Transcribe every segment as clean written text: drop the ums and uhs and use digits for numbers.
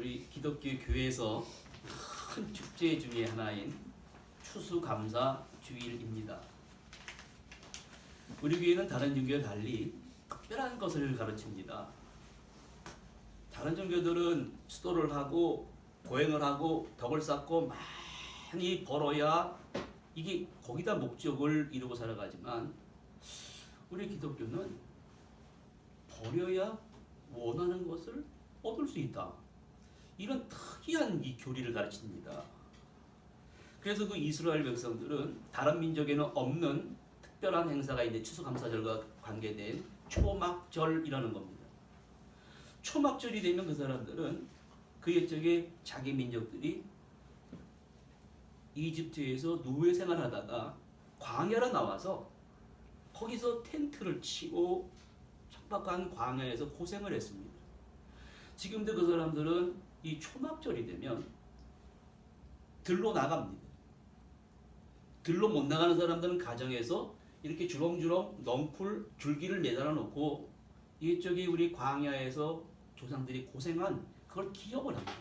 우리 기독교 교회에서 큰 축제 중에 하나인 추수감사 주일입니다. 우리 교회는 다른 종교와 달리 특별한 것을 가르칩니다. 다른 종교들은 수도를 하고 고행을 하고 덕을 쌓고 많이 벌어야 이게 거기다 목적을 이루고 살아가지만 우리 기독교는 버려야 원하는 것을 얻을 수 있다. 이런 특이한 이 교리를 가르칩니다. 그래서 그 이스라엘 백성들은 다른 민족에는 없는 특별한 행사가 있는 추수감사절과 관계된 초막절이라는 겁니다. 초막절이 되면 그 사람들은 그 옛적에 자기 민족들이 이집트에서 노예 생활하다가 광야로 나와서 거기서 텐트를 치고 척박한 광야에서 고생을 했습니다. 지금도 그 사람들은 이 초막절이 되면 들로 나갑니다. 들로 못 나가는 사람들은 가정에서 이렇게 주렁주렁 넝쿨 줄기를 매달아 놓고 이쪽이 우리 광야에서 조상들이 고생한 그걸 기억을 합니다.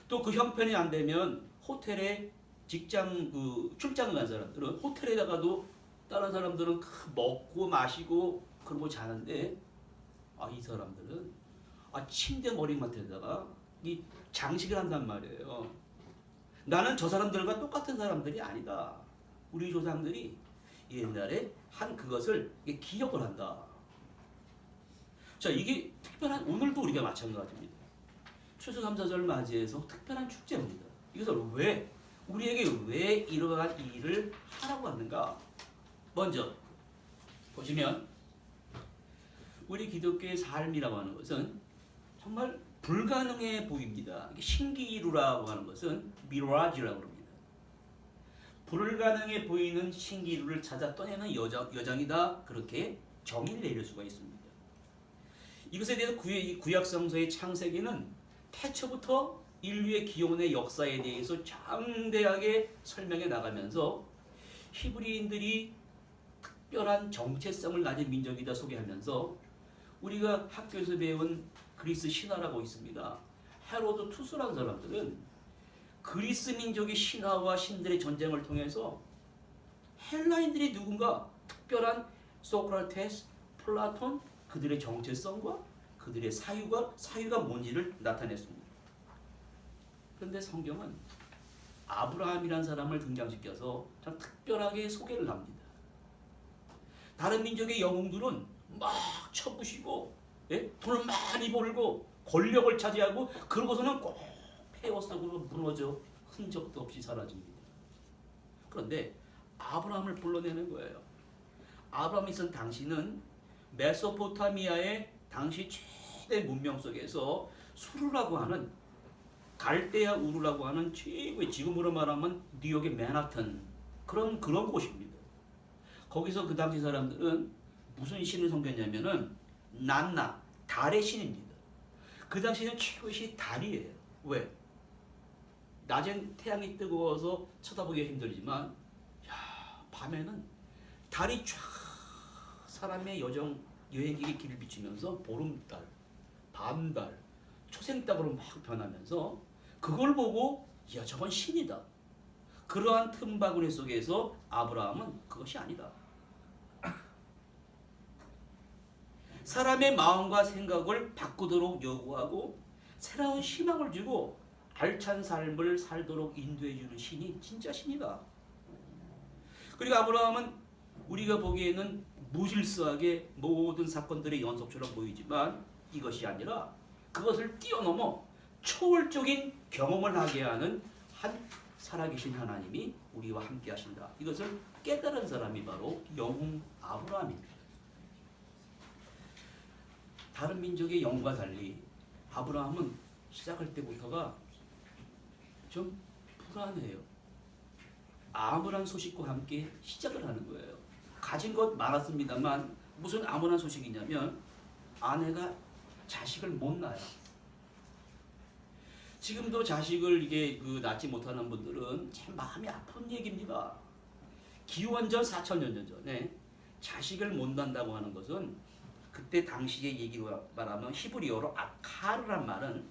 또 그 형편이 안 되면 호텔에 직장 출장을 간 사람들은 호텔에다가도 다른 사람들은 먹고 마시고 그러고 자는데 이 사람들은 침대 머리맡에다가 이 장식을 한단 말이에요. 나는 저 사람들과 똑같은 사람들이 아니다. 우리 조상들이 옛날에 한 그것을 기억을 한다. 자, 이게 특별한 오늘도 우리가 마찬가지입니다. 추수감사절 맞이해서 특별한 축제입니다. 이것을 우리에게 왜 이러한 일을 하라고 하는가? 먼저 보시면 우리 기독교의 삶이라고 하는 것은 정말 불가능해 보입니다. 신기루라고 하는 것은 미라지라고 합니다. 불가능해 보이는 신기루를 찾아 떠내는 여정이다. 그렇게 정의를 내릴 수가 있습니다. 이것에 대해서 구약성서의 창세기는 태초부터 인류의 기원의 역사에 대해서 장대하게 설명해 나가면서 히브리인들이 특별한 정체성을 가진 민족이다 소개하면서 우리가 학교에서 배운 그리스 신화라고 있습니다. 헤로드 투스라는 사람들은 그리스 민족의 신화와 신들의 전쟁을 통해서 헬라인들이 누군가 특별한 소크라테스, 플라톤 그들의 정체성과 그들의 사유가 뭔지를 나타냈습니다. 그런데 성경은 아브라함이라는 사람을 등장시켜서 참 특별하게 소개를 합니다. 다른 민족의 영웅들은 막 쳐부시고 돈을 많이 벌고 권력을 차지하고 그러고서는 꼭 폐허 속으로 무너져 흔적도 없이 사라집니다. 그런데 아브라함을 불러내는 거예요. 아브라함이 있던 당시는 메소포타미아의 당시 최대 문명 속에서 수르라고 하는 갈대아 우르라고 하는 최고의 지금으로 말하면 뉴욕의 맨하튼 그런 곳입니다. 거기서 그 당시 사람들은 무슨 신을 섬겼냐면은 난나 달의 신입니다. 그 당시는 최고의 신이 달이에요. 왜? 낮엔 태양이 뜨거워서 쳐다보기가 힘들지만 밤에는 달이 쫙 사람의 여행기의 길을 비추면서 보름달, 밤달, 초생달으로 막 변하면서 그걸 보고 저건 신이다. 그러한 틈바구니 속에서 아브라함은 그것이 아니다. 사람의 마음과 생각을 바꾸도록 요구하고 새로운 희망을 주고 알찬 삶을 살도록 인도해주는 신이 진짜 신이다. 그리고 아브라함은 우리가 보기에는 무질서하게 모든 사건들의 연속처럼 보이지만 이것이 아니라 그것을 뛰어넘어 초월적인 경험을 하게 하는 한 살아계신 하나님이 우리와 함께 하신다. 이것을 깨달은 사람이 바로 영웅 아브라함입니다. 다른 민족의 영과 달리 아브라함은 시작할 때부터가 좀 불안해요. 암울한 소식과 함께 시작을 하는 거예요. 가진 것 많았습니다만 무슨 암울한 소식이냐면 아내가 자식을 못 낳아요. 지금도 자식을 낳지 못하는 분들은 참 마음이 아픈 얘기입니다. 기원전 4,000년 전에 자식을 못 낳는다고 하는 것은 그때 당시의 얘기로 말하면 히브리어로 아카르란 말은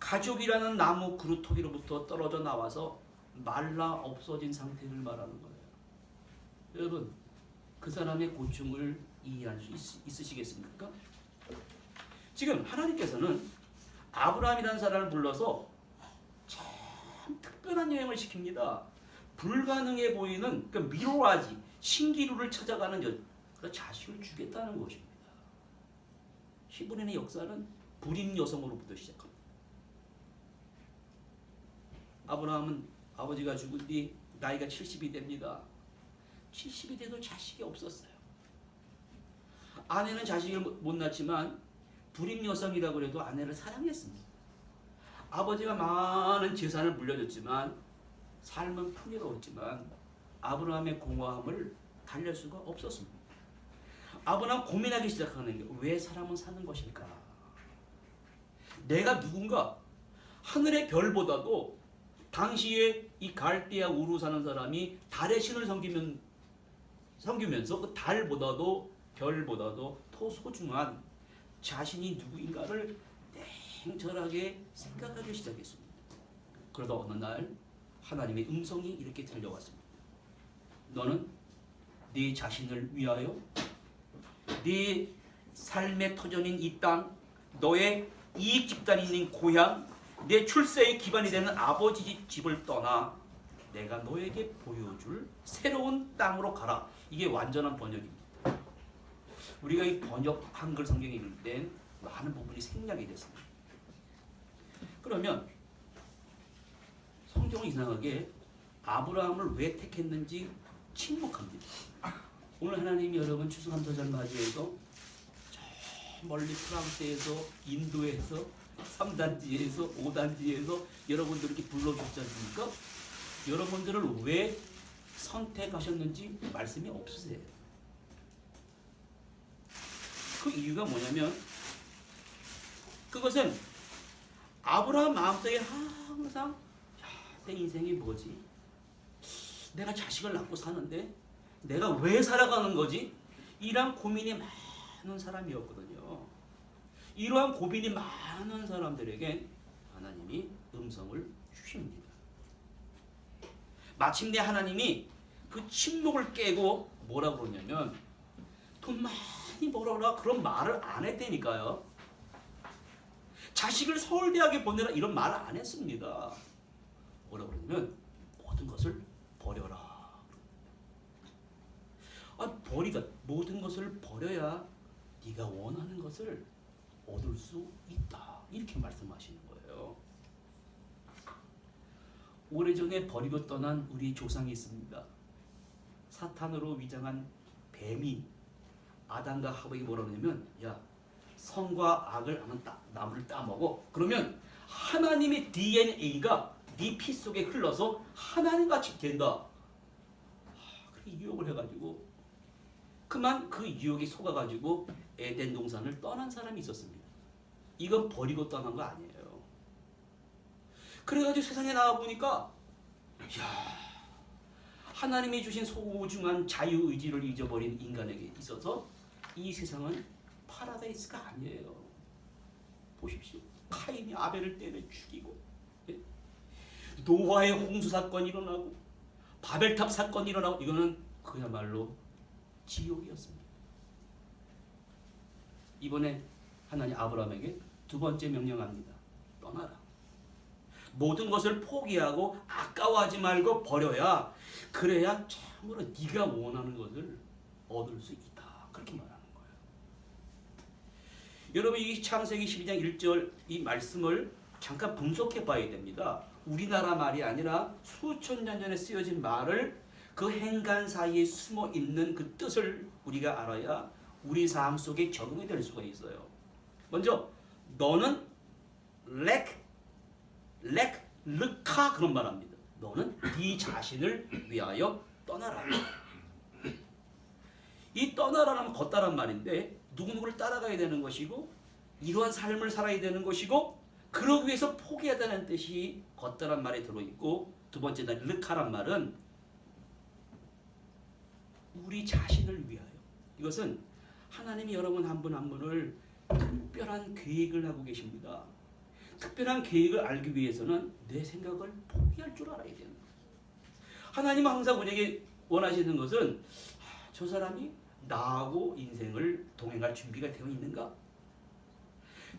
가족이라는 나무 그루터기로부터 떨어져 나와서 말라 없어진 상태를 말하는 거예요. 여러분, 그 사람의 고충을 이해할 수 있으시겠습니까? 지금 하나님께서는 아브라함이라는 사람을 불러서 참 특별한 여행을 시킵니다. 불가능해 보이는 그 미로라지, 신기루를 찾아가는 그 자식을 주겠다는 것입니다. 히브리인의 역사는 불임 여성으로부터 시작합니다. 아브라함은 아버지가 죽은 뒤 나이가 70이 됩니다. 70이 돼도 자식이 없었어요. 아내는 자식을 못 낳지만 불임 여성이라고 해도 아내를 사랑했습니다. 아버지가 많은 재산을 물려줬지만 삶은 풍요로웠지만 아브라함의 공허함을 달랠 수가 없었습니다. 아브라함 고민하기 시작하는 게 왜 사람은 사는 것일까? 내가 누군가? 하늘의 별보다도 당시에 이 갈대아 우르 사는 사람이 달의 신을 섬기면서 그 달보다도 별보다도 더 소중한 자신이 누구인가를 냉철하게 생각하기 시작했습니다. 그러다 어느 날 하나님의 음성이 이렇게 들려왔습니다. 너는 네 자신을 위하여 네 삶의 터전인 이 땅, 너의 이익 집단이 있는 고향, 내 출세의 기반이 되는 아버지 집을 떠나 내가 너에게 보여줄 새로운 땅으로 가라. 이게 완전한 번역입니다. 우리가 이 번역 한글 성경 읽을 땐 많은 부분이 생략이 됐습니다. 그러면 성경은 이상하게 아브라함을 왜 택했는지 침묵합니다. 오늘 하나님이 여러분 추수감사절 맞이해서 저 멀리 프랑스에서 인도에서 3단지에서 5단지에서 여러분들 이렇게 불러주셨지 않습니까? 여러분들을 왜 선택하셨는지 말씀이 없으세요. 그 이유가 뭐냐면 그것은 아브라함 마음속에 항상 내 인생이 뭐지? 내가 자식을 낳고 사는데 내가 왜 살아가는 거지? 이런 고민이 많은 사람이었거든요. 이러한 고민이 많은 사람들에게 하나님이 음성을 주십니다. 마침내 하나님이 그 침묵을 깨고 뭐라고 그러냐면 돈 많이 벌어라 그런 말을 안 했다니까요. 자식을 서울대학에 보내라 이런 말을 안 했습니다. 뭐라고 그러냐면 모든 것을 버려라. 버리다 모든 것을 버려야 네가 원하는 것을 얻을 수 있다. 이렇게 말씀하시는 거예요. 오래전에 버리고 떠난 우리 조상이 있습니다. 사탄으로 위장한 뱀이 아담과 하와에게 뭐라고 하냐면 야 선과 악을 아는 나무를 따먹어. 그러면 하나님의 DNA가 네 피 속에 흘러서 하나님같이 된다. 그렇게 유혹을 해가지고 그만 그 유혹에 속아가지고 에덴 동산을 떠난 사람이 있었습니다. 이건 버리고 떠난 거 아니에요. 그래가지고 세상에 나와보니까 하나님이 주신 소중한 자유의지를 잊어버린 인간에게 있어서 이 세상은 파라다이스가 아니에요. 보십시오. 카인이 아벨을 때려 죽이고 노아의 홍수 사건이 일어나고 바벨탑 사건이 일어나고 이거는 그야말로 지옥이었습니다. 이번에 하나님 아브라함에게 두 번째 명령합니다. 떠나라. 모든 것을 포기하고 아까워하지 말고 버려야 그래야 참으로 네가 원하는 것을 얻을 수 있다. 그렇게 말하는 거예요. 여러분 이 창세기 12장 1절 이 말씀을 잠깐 분석해 봐야 됩니다. 우리나라 말이 아니라 수천 년 전에 쓰여진 말을 그 행간 사이에 숨어 있는 그 뜻을 우리가 알아야 우리 삶 속에 적용이 될 수가 있어요. 먼저 너는 르카 그런 말합니다. 너는 네 자신을 위하여 떠나라. 이 떠나라는 걷다란 말인데 누구누구를 따라가야 되는 것이고 이러한 삶을 살아야 되는 것이고 그러기 위해서 포기하다는 뜻이 걷다란 말에 들어있고 두 번째 르카란 말은 우리 자신을 위하여. 이것은 하나님이 여러분 한 분 한 분을 특별한 계획을 하고 계십니다. 특별한 계획을 알기 위해서는 내 생각을 포기할 줄 알아야 되는 거예요. 하나님은 항상 우리에게 원하시는 것은 저 사람이 나하고 인생을 동행할 준비가 되어 있는가?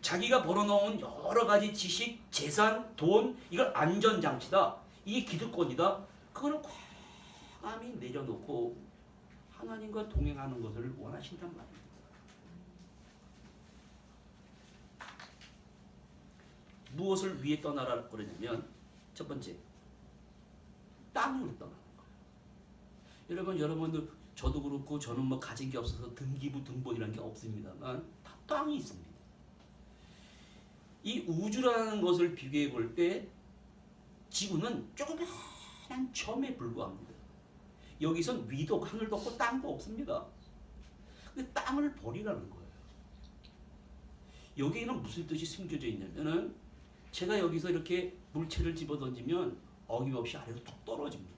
자기가 벌어놓은 여러 가지 지식, 재산, 돈, 이걸 안전장치다. 이 기득권이다. 그거를 과감히 내려놓고 하나님과 동행하는 것을 원하신단 말입니다. 무엇을 위해 떠나라 그러냐면 첫 번째, 땅으로 떠나는 거. 여러분도 저도 그렇고 저는 뭐 가진 게 없어서 등기부 등본이라는 게 없습니다만 다 땅이 있습니다. 이 우주라는 것을 비교해 볼 때 지구는 조그만 점에 불과합니다. 여기선 위도 하늘도 없고 땅도 없습니다. 근데 땅을 버리라는 거예요. 여기에는 무슨 뜻이 숨겨져 있냐면은 제가 여기서 이렇게 물체를 집어 던지면 어김없이 아래로 툭 떨어집니다.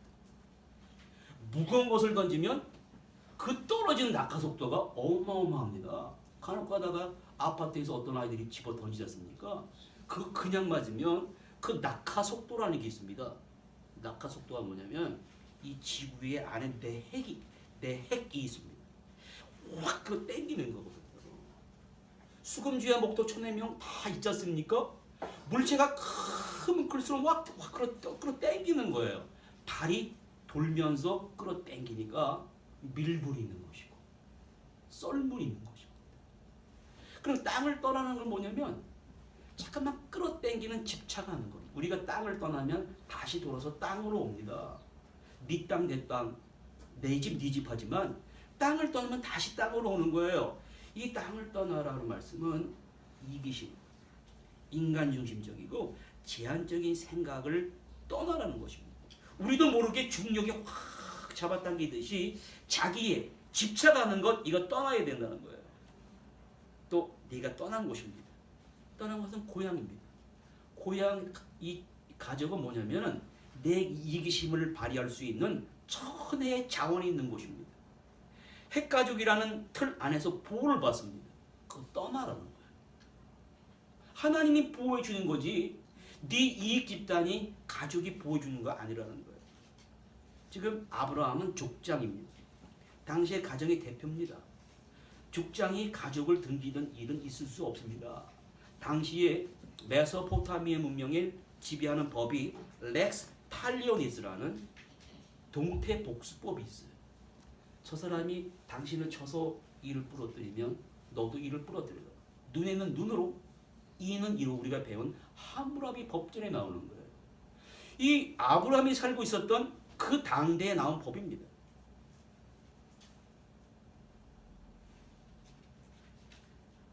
무거운 것을 던지면 그 떨어지는 낙하 속도가 어마어마합니다. 간혹 가다가 아파트에서 어떤 아이들이 집어 던지지 않습니까? 그거 그냥 맞으면 그 낙하 속도라는 게 있습니다. 낙하 속도가 뭐냐면 이 지구의 안에 내 핵이 있습니다. 확 그 땡기는 거거든요. 수금주야 목도 천해명 다 있지 않습니까? 물체가 크면 클수록 확 끌어 땡기는 거예요. 달이 돌면서 끌어 땡기니까 밀물이 있는 것이고 썰물이 있는 것입니다. 그럼 땅을 떠나는 건 뭐냐면 잠깐만 끌어 땡기는 집착하는 거예요. 우리가 땅을 떠나면 다시 돌아서 땅으로 옵니다. 네 땅 내 땅, 내 집 네 집 하지만 땅을 떠나면 다시 땅으로 오는 거예요. 이 땅을 떠나라는 말씀은 이기심, 인간 중심적이고 제한적인 생각을 떠나라는 것입니다. 우리도 모르게 중력이 확 잡아당기듯이 자기의 집착하는 것 이거 떠나야 된다는 거예요. 또 네가 떠난 곳입니다. 떠난 것은 고향입니다. 고향 이 가족은 뭐냐면은 내 이기심을 발휘할 수 있는 천혜의 자원이 있는 곳입니다. 핵가족이라는 틀 안에서 보호를 받습니다. 그거 떠나라는 거예요. 하나님이 보호해 주는 거지 네 이익 집단이 가족이 보호해 주는 거 아니라는 거예요. 지금 아브라함은 족장입니다. 당시의 가정의 대표입니다. 족장이 가족을 등지던 일은 있을 수 없습니다. 당시에 메소포타미아 문명을 지배하는 법이 렉스 탈리오니스라는 동태복수법이 있어요. 저 사람이 당신을 쳐서 이를 부러뜨리면 너도 이를 부러뜨려라. 눈에는 눈으로, 이는 이로 우리가 배운 하무라비 법전에 나오는 거예요. 이 아브라함이 살고 있었던 그 당대에 나온 법입니다.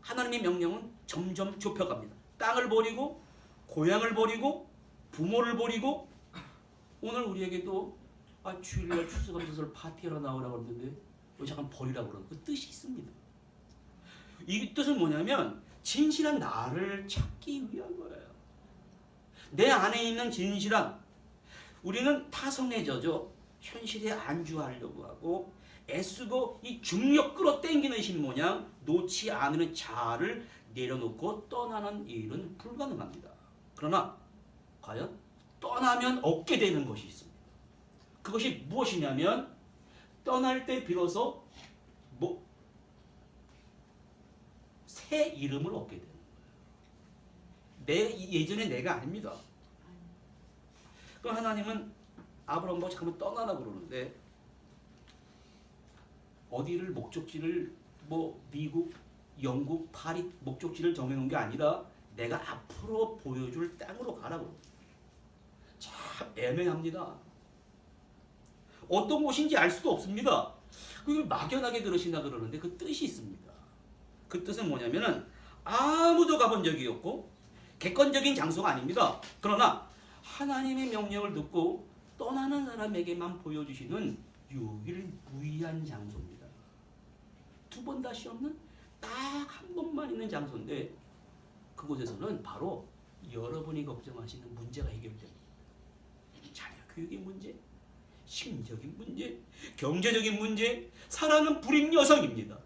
하나님의 명령은 점점 좁혀갑니다. 땅을 버리고 고향을 버리고 부모를 버리고 오늘 우리에게도 주일날 추수감사절 파티하러 나오라고 그러는데 왜 잠깐 버리라고 그러는 그 뜻이 있습니다. 이 뜻은 뭐냐면 진실한 나를 찾기 위한 거예요. 내 안에 있는 진실함. 우리는 타성에 젖어 현실에 안주하려고 하고 애쓰고 이 중력 끌어당기는 힘 모양 놓지 않는 자아를 내려놓고 떠나는 일은 불가능합니다. 그러나 과연 떠나면 얻게 되는 것이 있습니다. 그것이 무엇이냐면 떠날 때 비로소 새 이름을 얻게 되는 거예요. 예전에 내가 아닙니다. 그럼 하나님은 아브라함과 잠깐만 떠나라 그러는데 어디를 목적지를 미국, 영국, 파리 목적지를 정해놓은 게 아니라 내가 앞으로 보여줄 땅으로 가라고. 참 애매합니다. 어떤 곳인지 알 수도 없습니다. 그걸 막연하게 들으시나 그러는데 그 뜻이 있습니다. 그 뜻은 뭐냐면은 아무도 가본 적이 없고 객관적인 장소가 아닙니다. 그러나 하나님의 명령을 듣고 떠나는 사람에게만 보여주시는 유일무이한 장소입니다. 두 번 다시 없는 딱 한 번만 있는 장소인데 그곳에서는 바로 여러분이 걱정하시는 문제가 해결됩니다. 자녀 교육의 문제, 심적인 문제, 경제적인 문제, 사랑은 불임 여성입니다.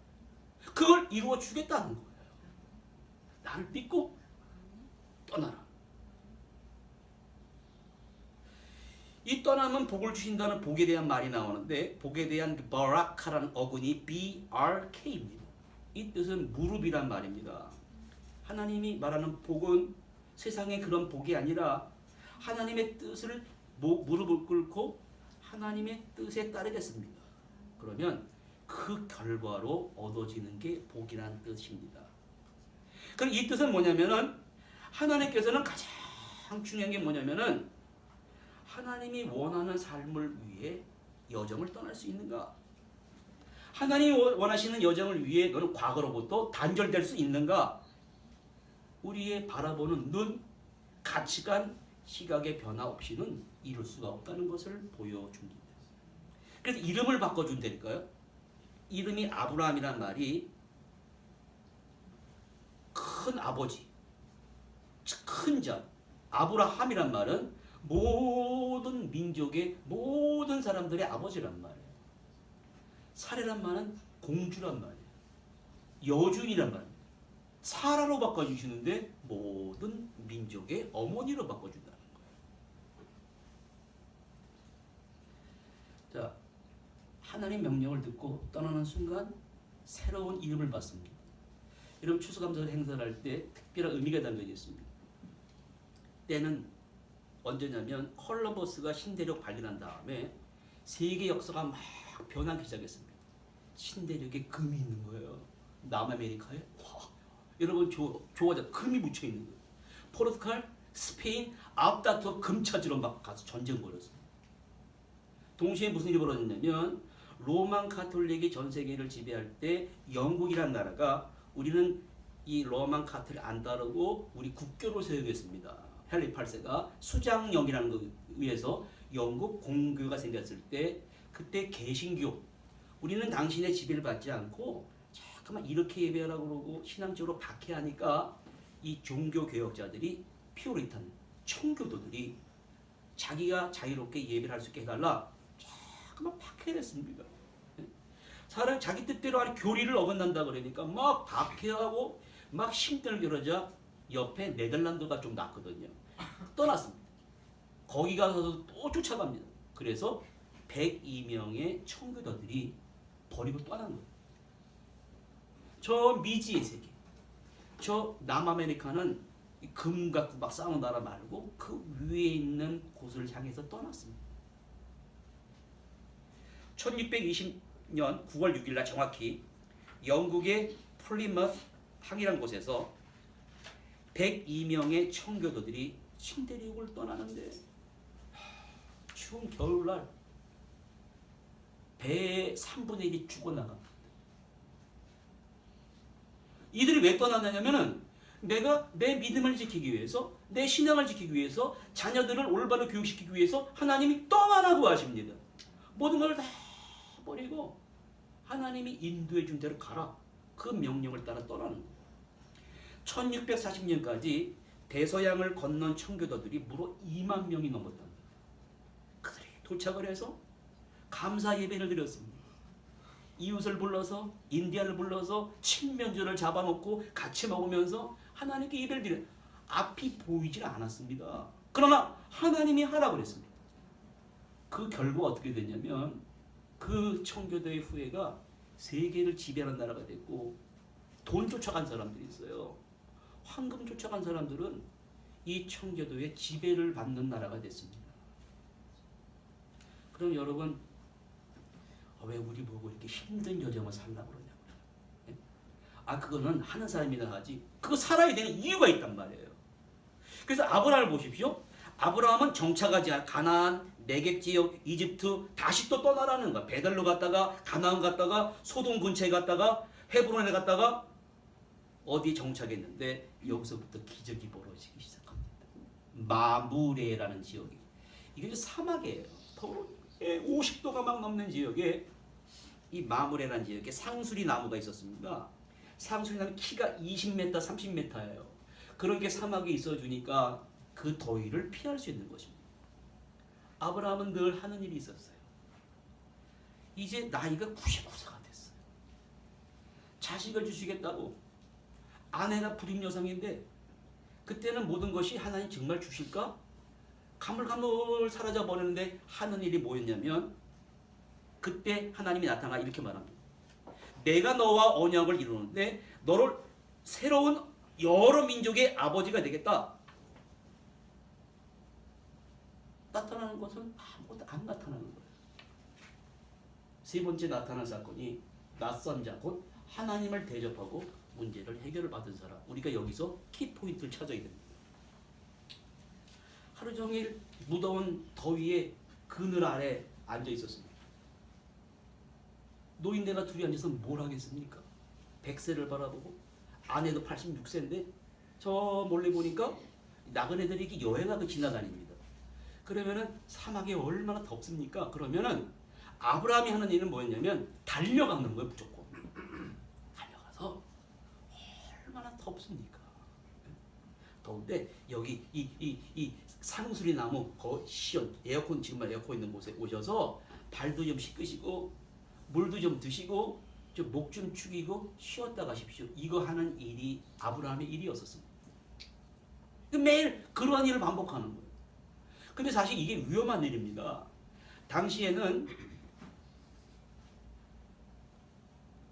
그걸 이루어 주겠다는 거예요. 나를 믿고 떠나라. 이 떠나면 복을 주신다는 복에 대한 말이 나오는데 복에 대한 바라카라는 어근이 BRK입니다. 이 뜻은 무릎이란 말입니다. 하나님이 말하는 복은 세상의 그런 복이 아니라 하나님의 뜻을 무릎을 꿇고 하나님의 뜻에 따르겠습니다. 그러면 그 결과로 얻어지는 게 복이라는 뜻입니다. 그럼 이 뜻은 뭐냐면은 하나님께서는 가장 중요한 게 뭐냐면은 하나님이 원하는 삶을 위해 여정을 떠날 수 있는가? 하나님이 원하시는 여정을 위해 너는 과거로부터 단절될 수 있는가? 우리의 바라보는 눈, 가치관, 시각의 변화 없이는 이룰 수가 없다는 것을 보여줍니다. 그래서 이름을 바꿔준다니까요. 이름이 아브라함이란 말이 큰 아버지, 큰 자. 아브라함이란 말은 모든 민족의 모든 사람들의 아버지란 말이에요. 사례란 말은 공주란 말이에요. 여주인이란 말이에요. 사라로 바꿔주시는데 모든 민족의 어머니로 바꿔준다는 거예요. 자, 하나님 명령을 듣고 떠나는 순간 새로운 이름을 받습니다. 여러분 추수감사절 행사를 할 때 특별한 의미가 담겨져 있습니다. 때는 언제냐면 콜럼버스가 신대륙 발견한 다음에 세계 역사가 막 변하기 시작했습니다. 신대륙에 금이 있는 거예요. 남아메리카에 와, 여러분 좋아져 금이 묻혀 있는 거예요. 포르투갈, 스페인, 앞다투어 금 찾으러 막 가서 전쟁 벌였어요. 동시에 무슨 일이 벌어졌냐면 로만 카톨릭이 전 세계를 지배할 때 영국이란 나라가 우리는 이 로만 카톨릭 안 따르고 우리 국교를 세우겠습니다. 헨리 8세가 수장령이라는 것에 의해서 영국 공교가 생겼을 때 그때 개신교 우리는 당신의 지배를 받지 않고 잠깐만 이렇게 예배하라고 그러고 신앙적으로 박해하니까 이 종교 개혁자들이 피오리탄 청교도들이 자기가 자유롭게 예배를 할 수 있게 해달라 잠깐만 박해했습니다. 사람 자기 뜻대로 하는 교리를 어긋난다 그러니까 막 박해하고 막 힘들게 그러자 옆에 네덜란드가 좀 낫거든요. 떠났습니다. 거기 가서도 또 쫓아갑니다. 그래서 102명의 청교도들이 버리고 떠난 거예요. 저 미지의 세계, 저 남아메리카는 금 갖고 막 싸우는 나라 말고 그 위에 있는 곳을 향해서 떠났습니다. 1620년 9월 6일 날 정확히 영국의 플리머스 항이라는 곳에서 102명의 청교도들이 신대륙을 떠나는데 추운 겨울날 배의 3분의 1이 죽어나갑니다. 이들이 왜 떠나냐면은 내가 내 믿음을 지키기 위해서 내 신앙을 지키기 위해서 자녀들을 올바로 교육시키기 위해서 하나님이 떠나라고 하십니다. 모든 걸 다 버리고 하나님이 인도해 준 대로 가라. 그 명령을 따라 떠나는 거예요. 1640년까지 대서양을 건넌 청교도들이 무려 2만 명이 넘었답니다. 그들이 도착을 해서 감사 예배를 드렸습니다. 이웃을 불러서 인디아를 불러서 친면제를 잡아놓고 같이 먹으면서 하나님께 예배를 드려 앞이 보이질 않았습니다. 그러나 하나님이 하라고 그랬습니다. 그 결과 어떻게 됐냐면 그 청교도의 후예가 세계를 지배하는 나라가 됐고 돈 쫓아간 사람들이 있어요. 황금 쫓아간 사람들은 이 청교도의 지배를 받는 나라가 됐습니다. 그럼 여러분 왜 우리 보고 이렇게 힘든 여정을 살라고 그러냐고요. 아 그거는 하는 사람이나 하지 그거 살아야 되는 이유가 있단 말이에요. 그래서 아브라함을 보십시오. 아브라함은 정착하지 않은 가나안, 네겝 지역, 이집트 다시 또 떠나라는 거야. 베델로 갔다가 가나안 갔다가 소돔 근처에 갔다가 헤브론에 갔다가 어디 정착했는데 여기서부터 기적이 벌어지기 시작합니다. 마무레라는 지역이 이게 사막이에요. 50도가 막 넘는 지역에 이 마무레라는 지역에 상수리 나무가 있었습니다. 상수리 나무 키가 20m, 30m예요. 그런 게 사막에 있어주니까 그 더위를 피할 수 있는 것입니다. 아브라함은 늘 하는 일이 있었어요. 이제 나이가 99세가 됐어요. 자식을 주시겠다고 아내가 불임 여성인데 그때는 모든 것이 하나님 정말 주실까? 가물가물 사라져 버리는데 하는 일이 뭐였냐면 그때 하나님이 나타나 이렇게 말합니다. 내가 너와 언약을 이루는데 너를 새로운 여러 민족의 아버지가 되겠다. 나타나는 것은 아무것도 안 나타나는 거예요. 세 번째 나타난 사건이 낯선 자, 곧 하나님을 대접하고 문제를 해결을 받은 사람. 우리가 여기서 키포인트를 찾아야 됩니다. 하루 종일 무더운 더위에 그늘 아래 앉아 있었습니다. 노인네가 둘이 앉아서 뭘 하겠습니까? 100세를 바라보고 아내도 86세인데 저 몰래 보니까 나그네들이 이렇게 여행하고 지나다닙니다. 그러면은 사막에 얼마나 덥습니까? 그러면은 아브라함이 하는 일은 뭐였냐면 달려가는 거예요. 무조건 달려가서 얼마나 덥습니까? 더운데 여기 이 상수리 나무 시원 에어컨 지금 에어컨 있는 곳에 오셔서 발도 좀 씻으시고 물도 좀 드시고 목 좀 축이고 쉬었다 가십시오. 이거 하는 일이 아브라함의 일이었었습니다. 매일 그러한 일을 반복하는 거예요. 근데 사실 이게 위험한 일입니다. 당시에는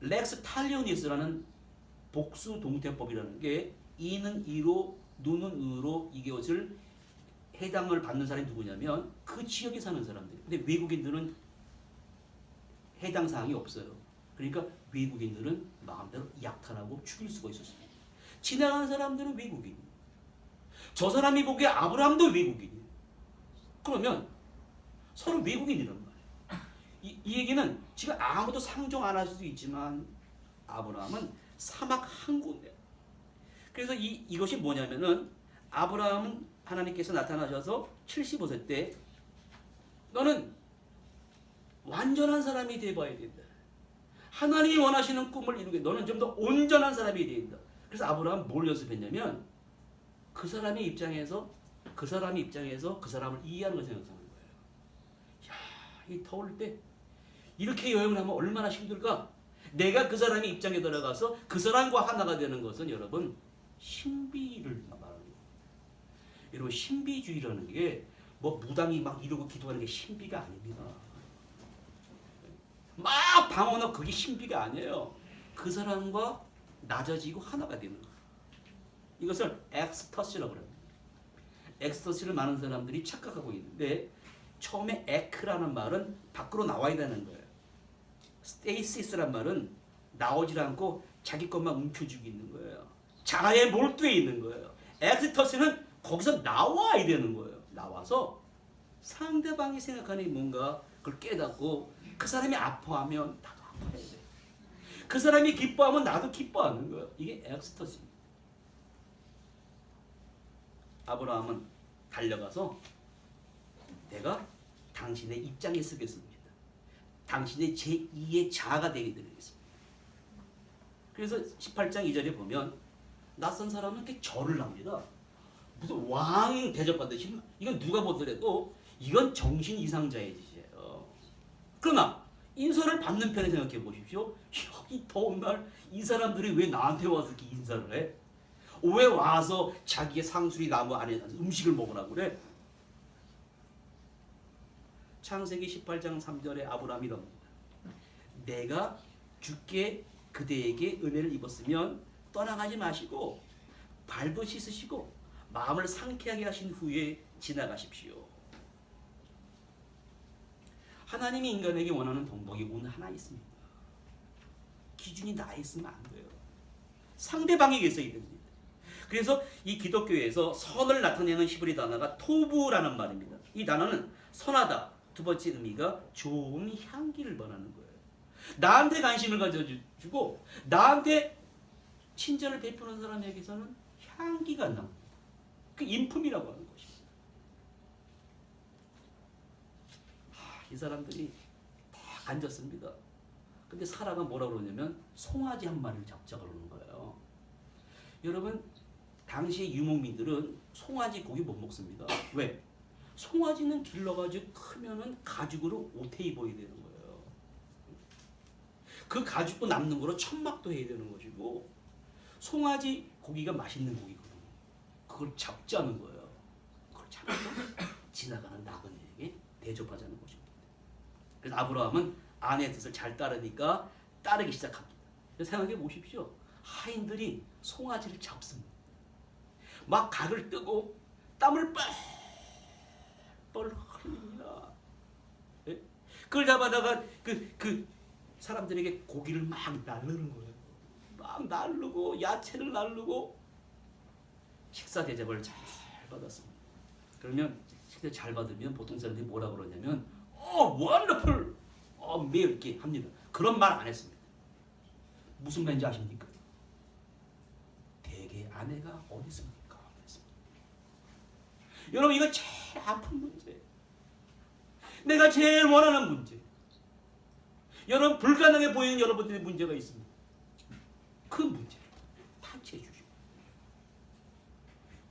렉스 탈리오니스라는 복수 동태법이라는 게 이는 이로 누는 의로 이것을 해당을 받는 사람이 누구냐면 그 지역에 사는 사람들. 근데 외국인들은 해당 사항이 없어요. 그러니까 외국인들은 마음대로 약탈하고 죽일 수가 있었습니다. 지나가는 사람들은 외국인. 저 사람이 보기에 아브라함도 외국인이에요. 그러면 서로 외국인이란 말이에요. 이 얘기는 지금 아무도 상종 안 할 수도 있지만 아브라함은 사막 한 군데. 그래서 이것이 뭐냐면은 아브라함은 하나님께서 나타나셔서 75세 때 너는 완전한 사람이 되어봐야 된다. 하나님이 원하시는 꿈을 이루게 너는 좀 더 온전한 사람이 되어야 된다. 그래서 아브라함은 뭘 연습했냐면 그 사람의 입장에서 그 사람을 이해하는 걸 생각하는 거예요. 야, 이 더울 때 이렇게 여행을 하면 얼마나 힘들까? 내가 그 사람의 입장에 들어가서 그 사람과 하나가 되는 것은 여러분 신비를 말하는 거예요. 여러분 신비주의라는 게 뭐 무당이 막 이러고 기도하는 게 신비가 아닙니다. 막 방언하고 그게 신비가 아니에요. 그 사람과 낮아지고 하나가 되는 거예요. 이것을 엑스터시라고 합니다. 엑스터시를 많은 사람들이 착각하고 있는데 처음에 에크라는 말은 밖으로 나와야 되는 거예요. 스테이시스란 말은 나오질 않고 자기 것만 움켜쥐고 있는 거예요. 자아에 몰두해 있는 거예요. 엑스터시는 거기서 나와야 되는 거예요. 나와서 상대방이 생각하는 뭔가 그걸 깨닫고 그 사람이 아파하면 나도 아파야 돼. 그 사람이 기뻐하면 나도 기뻐하는 거예요. 이게 엑스터시입니다. 아브라함은 달려가서 내가 당신의 입장에 서겠습니다. 당신의 제2의 자아가 되게 드리겠습니다. 그래서 18장 2절에 보면 낯선 사람은 이렇게 절을 합니다. 무슨 왕 대접받듯이. 이건 누가 보더라도 이건 정신 이상자의 짓이에요. 그러나 인사를 받는 편에 생각해 보십시오. 이 더운 날 이 사람들이 왜 나한테 와서 이렇게 인사를 해? 왜 와서 자기의 상수리 나무 안에 음식을 먹으라고 그래? 창세기 18장 3절에 아브라함이 이럽니다. 내가 주께 그대에게 은혜를 입었으면 떠나가지 마시고 발도 씻으시고 마음을 상쾌하게 하신 후에 지나가십시오. 하나님이 인간에게 원하는 방법이 오늘 하나 있습니다. 기준이 나에 있으면 안 돼요. 상대방에게 있어야 됩니다. 그래서 이 기독교에서 선을 나타내는 히브리 단어가 토부라는 말입니다. 이 단어는 선하다. 두 번째 의미가 좋은 향기를 번하는 거예요. 나한테 관심을 가져주고 나한테 친절을 베푸는 사람에게서는 향기가 납니다. 그 인품이라고 하는 것입니다. 이 사람들이 딱 앉았습니다. 근데 사라가 뭐라고 그러냐면 송아지 한 마리를 잡자고 그러는 거예요. 여러분 당시의 유목민들은 송아지 고기 못 먹습니다. 왜? 송아지는 길러가지고 크면은 가죽으로 옷 입어야 되는 거예요. 그 가죽도 남는 거로 천막도 해야 되는 것이고 송아지 고기가 맛있는 고기거든요. 그걸 잡자는 거예요. 그걸 잡아서 지나가는 나그네에게 대접하자는 것입니다. 그래서 아브라함은 아내의 뜻을 잘 따르니까 따르기 시작합니다. 생각해 보십시오. 하인들이 송아지를 잡습니다. 막 각을 뜨고 땀을 뻘뻘 흘립니다. 예? 그걸 잡아다가 그 사람들에게 고기를 막 나르는 거예요. 막 나르고 야채를 나르고 식사 대접을 잘 받았습니다. 그러면 식사 잘 받으면 보통 사람들이 뭐라 그러냐면 wonderful, 매일 이렇게 합니다. 그런 말 안 했습니다. 무슨 말인지 아십니까? 대개 아내가 어디 있습니까? 여러분 이거 제일 아픈 문제, 내가 제일 원하는 문제, 여러분 불가능해 보이는 여러분들의 문제가 있습니다. 그 문제를 타치해 주십니다.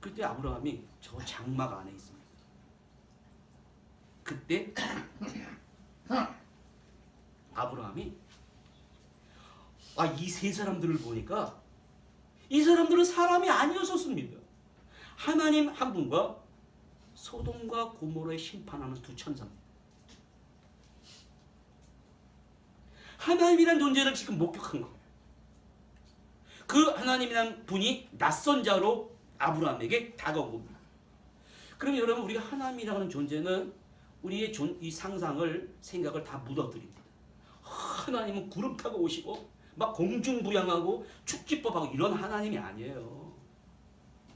그때 아브라함이 저 장막 안에 있습니다. 그때 아브라함이 이 세 사람들을 보니까 이 사람들은 사람이 아니었었습니다. 하나님 한 분과 소돔과 고모라의 심판하는 두 천사입니다. 하나님이란 존재를 지금 목격한 거. 그 하나님이란 분이 낯선 자로 아브라함에게 다가온 겁니다. 그럼 여러분 우리가 하나님이라는 존재는 우리의 이 상상을 생각을 다 묻어드립니다. 하나님은 구름 타고 오시고 막 공중부양하고 축지법하고 이런 하나님이 아니에요.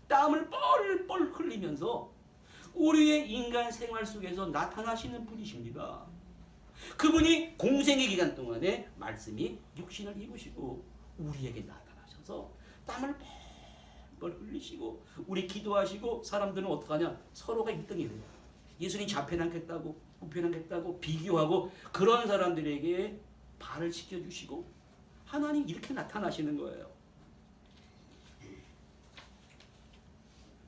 땀을 뻘뻘 흘리면서 우리의 인간 생활 속에서 나타나시는 분이십니다. 그분이 공생의 기간 동안에 말씀이 육신을 입으시고 우리에게 나타나셔서 땀을 뻘뻘 흘리시고 우리 기도하시고 사람들은 어떡하냐? 서로가 1등이 돼요. 예수님 잡혀나겠다고 우편하겠다고 비교하고 그런 사람들에게 발을 씻겨주시고 하나님 이렇게 나타나시는 거예요.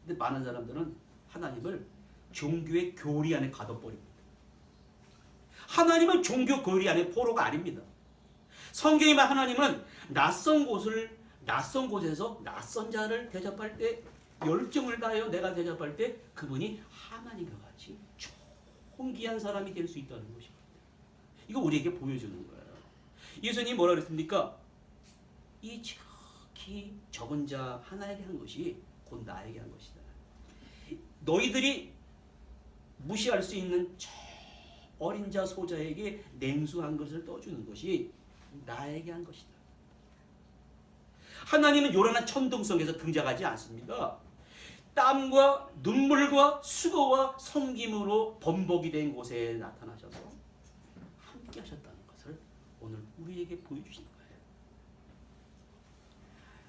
근데 많은 사람들은 하나님을 종교의 교리 안에 가둬버립니다. 하나님은 종교 교리 안에 포로가 아닙니다. 성경에 말 하나님은 낯선 곳에서 낯선 자를 대접할 때 열정을 다하여 내가 대접할 때 그분이 하나님과 같이 존귀한 사람이 될 수 있다는 것입니다. 이거 우리에게 보여주는 거예요. 예수님이 뭐라 그랬습니까? 이 지극히 적은 자 하나에게 한 것이 곧 나에게 한 것이다. 너희들이 무시할 수 있는 저 어린 자 소자에게 냉수한 것을 떠주는 것이 나에게 한 것이다. 하나님은 요란한 천둥성에서 등장하지 않습니다. 땀과 눈물과 수고와 섬김으로 번복이 된 곳에 나타나셔서 함께 하셨다는 것을 오늘 우리에게 보여주시는 거예요.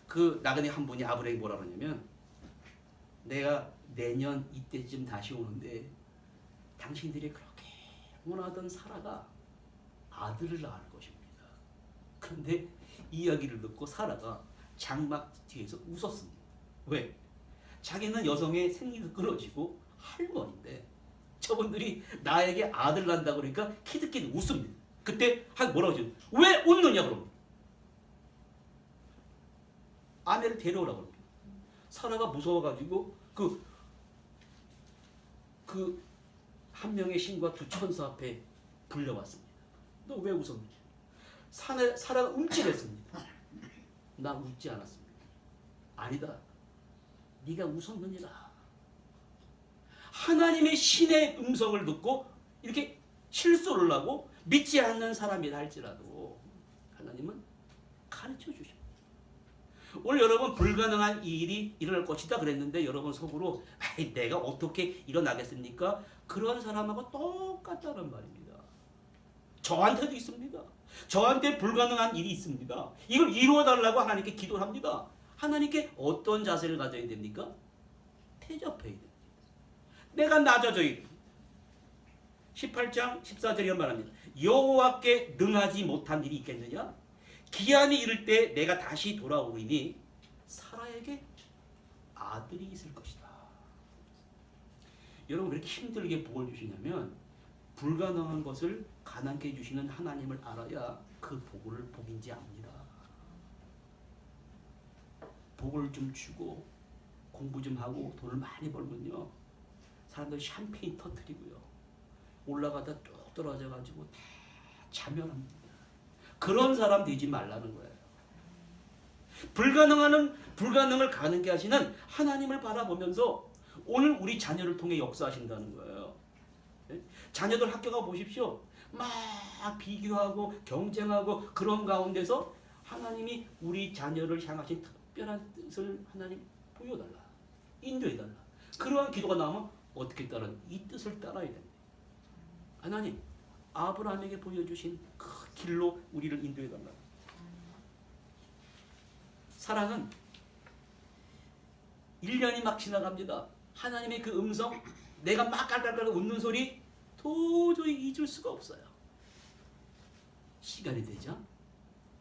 그 나그네 한 분이 아브라함이 뭐라 그러냐면 내가 내년 이때쯤 다시 오는데 당신들이 그렇게 원하던 사라가 아들을 낳을 것입니다. 그런데 이야기를 듣고 사라가 장막 뒤에서 웃었습니다. 왜? 자기는 여성의 생리도 끊어지고 할머니인데 저분들이 나에게 아들 낳는다 그러니까 키득키득 웃습니다. 그때 뭐라고 하죠? 왜 웃느냐 그럽니다. 아내를 데려오라고 합니다. 사라가 무서워가지고 그 한 명의 신과 두 천사 앞에 불려왔습니다. 너 왜 웃었느냐? 사라가 움찔했습니다. 나 웃지 않았습니다. 아니다. 네가 웃었느니라. 하나님의 신의 음성을 듣고 이렇게 실수를 하고 믿지 않는 사람이라 할지라도 하나님은 가르쳐 주십니다. 오늘 여러분 불가능한 일이 일어날 것이다 그랬는데 여러분 속으로 내가 어떻게 일어나겠습니까? 그런 사람하고 똑같다는 말입니다. 저한테도 있습니다. 저한테 불가능한 일이 있습니다. 이걸 이루어달라고 하나님께 기도를 합니다. 하나님께 어떤 자세를 가져야 됩니까? 대접해야 됩니다. 내가 낮아져야 됩니다. 18장 14절에 말합니다. 여호와께 능하지 못한 일이 있겠느냐? 기한이 이를 때 내가 다시 돌아오리니 사라에게 아들이 있을 것이다. 여러분 왜 이렇게 힘들게 복을 주시냐면 불가능한 것을 가난케 해주시는 하나님을 알아야 그 복을 복인지 압니다. 복을 좀 주고 공부 좀 하고 돈을 많이 벌면요 사람들이 샴페인 터뜨리고요. 올라가다 뚝 떨어져가지고 다 자멸합니다. 그런 사람 되지 말라는 거예요. 불가능을 가능케 하시는 하나님을 바라보면서 오늘 우리 자녀를 통해 역사하신다는 거예요. 자녀들 학교 가 보십시오. 막 비교하고 경쟁하고 그런 가운데서 하나님이 우리 자녀를 향하신 특별한 뜻을 하나님 보여달라. 인도해달라. 그러한 기도가 나오면 어떻게 따라? 이 뜻을 따라야 됩니다. 하나님, 아브라함에게 보여주신 그 길로 우리를 인도해달라. 사랑은 1년이 막 지나갑니다. 하나님의 그 음성, 내가 막 깔깔깔 웃는 소리 도저히 잊을 수가 없어요. 시간이 되자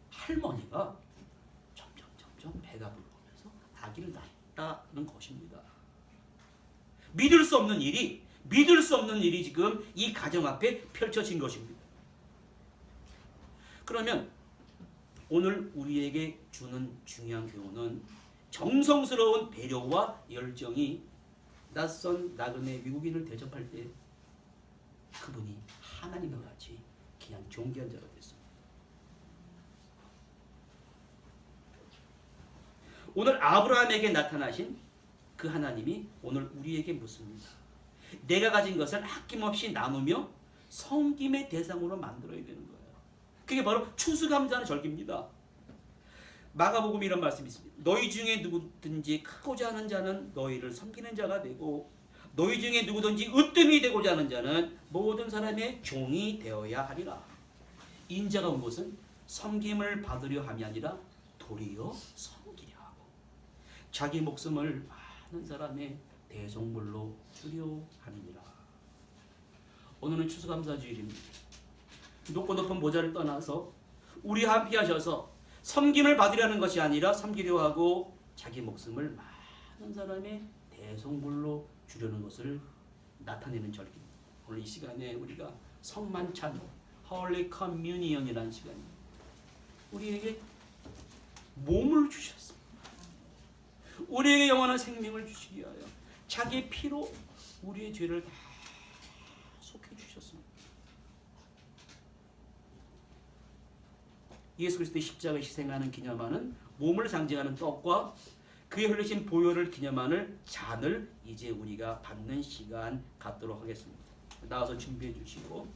할머니가 점점 배가 불러오면서 아기를 낳았다는 것입니다. 믿을 수 없는 일이 지금 이 가정 앞에 펼쳐진 것입니다. 그러면 오늘 우리에게 주는 중요한 교훈은 정성스러운 배려와 열정이 낯선 나그네 미국인을 대접할 때 그분이 하나님과 같이 그냥 존귀한 자가 됐습니다. 오늘 아브라함에게 나타나신 그 하나님이 오늘 우리에게 묻습니다. 내가 가진 것을 아낌없이 나누며 섬김의 대상으로 만들어야 되는 거예요. 그게 바로 추수감사하는 절기입니다. 마가복음 이런 말씀이 있습니다. 너희 중에 누구든지 크고자 하는 자는 너희를 섬기는 자가 되고 너희 중에 누구든지 으뜸이 되고자 하는 자는 모든 사람의 종이 되어야 하리라. 인자가 온 것은 섬김을 받으려 함이 아니라 도리어 섬기려 하고 자기 목숨을 많은 사람의 대속물로 주려 함이니라. 오늘은 추수감사주일입니다. 높고 높은 보좌를 떠나서 우리 함께 하셔서 섬김을 받으려는 것이 아니라 섬기려 하고 자기 목숨을 많은 사람의 대속물로 주려는 것을 나타내는 절기입니다. 오늘 이 시간에 우리가 성만찬 Holy Communion이라는 시간입니다. 우리에게 몸을 주셨습니다. 우리에게 영원한 생명을 주시기 위하여 자기의 피로 우리의 죄를 다 속해 주셨습니다. 예수 그리스도의 십자가에 희생하는 기념하는 몸을 상징하는 떡과 그의 흘리신 보혈을 기념하는 잔을 이제 우리가 받는 시간 갖도록 하겠습니다. 나와서 준비해 주시고